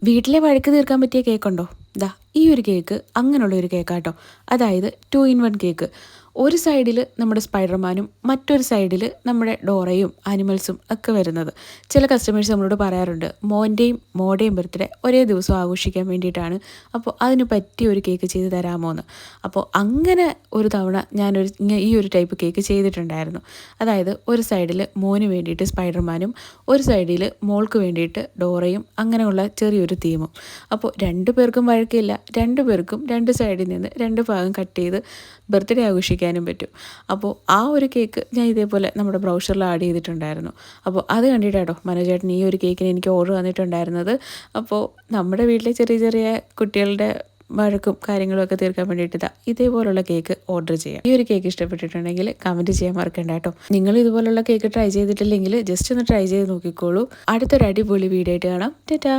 വീട്ടിലെ വഴക്ക് തീർക്കാൻ പറ്റിയ കേക്കുണ്ടോ? ദാ ഈ ഒരു കേക്ക് അങ്ങനെയുള്ള ഒരു കേക്കാട്ടോ. അതായത് 2 ഇൻ 1 കേക്ക്. ഒരു സൈഡിൽ നമ്മുടെ സ്പൈഡർമാനും മറ്റൊരു സൈഡിൽ നമ്മുടെ ഡോറയും ആനിമൽസും ഒക്കെ വരുന്നത്. ചില കസ്റ്റമേഴ്സ് നമ്മളോട് പറയാറുണ്ട് മോൻ്റെയും മോടെയും ബർത്ത്ഡേ ഒരേ ദിവസം ആഘോഷിക്കാൻ വേണ്ടിയിട്ടാണ്. അപ്പോൾ അതിന് പറ്റിയ ഒരു കേക്ക് ചെയ്ത് തരാമോ എന്ന്. അപ്പോൾ അങ്ങനെ ഒരു തവണ ഈ ഒരു ടൈപ്പ് കേക്ക് ചെയ്തിട്ടുണ്ടായിരുന്നു. അതായത് ഒരു സൈഡിൽ മോന് വേണ്ടിയിട്ട് സ്പൈഡർമാനും ഒരു സൈഡിൽ മോൾക്ക് വേണ്ടിയിട്ട് ഡോറയും അങ്ങനെയുള്ള ചെറിയൊരു തീമും. അപ്പോൾ രണ്ടു പേർക്കും വഴക്കില്ല, രണ്ടു പേർക്കും രണ്ട് സൈഡിൽ നിന്ന് രണ്ട് ഭാഗം കട്ട് ചെയ്ത് ബർത്ത്ഡേ ആഘോഷിക്കാനും പറ്റും. അപ്പോൾ ആ ഒരു കേക്ക് ഞാൻ ഇതേപോലെ നമ്മുടെ ബ്രൗഷറിൽ ആഡ് ചെയ്തിട്ടുണ്ടായിരുന്നു. അപ്പോൾ അത് കണ്ടിട്ടാട്ടോ മനോജേട്ടൻ ഈ ഒരു കേക്കിന് എനിക്ക് ഓർഡർ വന്നിട്ടുണ്ടായിരുന്നത്. അപ്പോൾ നമ്മുടെ വീട്ടിലെ ചെറിയ ചെറിയ കുട്ടികളുടെ വഴക്കും കാര്യങ്ങളും ഒക്കെ തീർക്കാൻ വേണ്ടിയിട്ട് ഇതേപോലുള്ള കേക്ക് ഓർഡർ ചെയ്യാം. ഈ ഒരു കേക്ക് ഇഷ്ടപ്പെട്ടിട്ടുണ്ടെങ്കിൽ കമൻറ്റ് ചെയ്യാൻ മറക്കണ്ട കേട്ടോ. നിങ്ങൾ ഇതുപോലുള്ള കേക്ക് ട്രൈ ചെയ്തിട്ടില്ലെങ്കിൽ ജസ്റ്റ് ഒന്ന് ട്രൈ ചെയ്ത് നോക്കിക്കോളൂ. അടുത്തൊരു അടിപൊളി വീഡിയോ ആയിട്ട് കാണാം. ടാറ്റാ.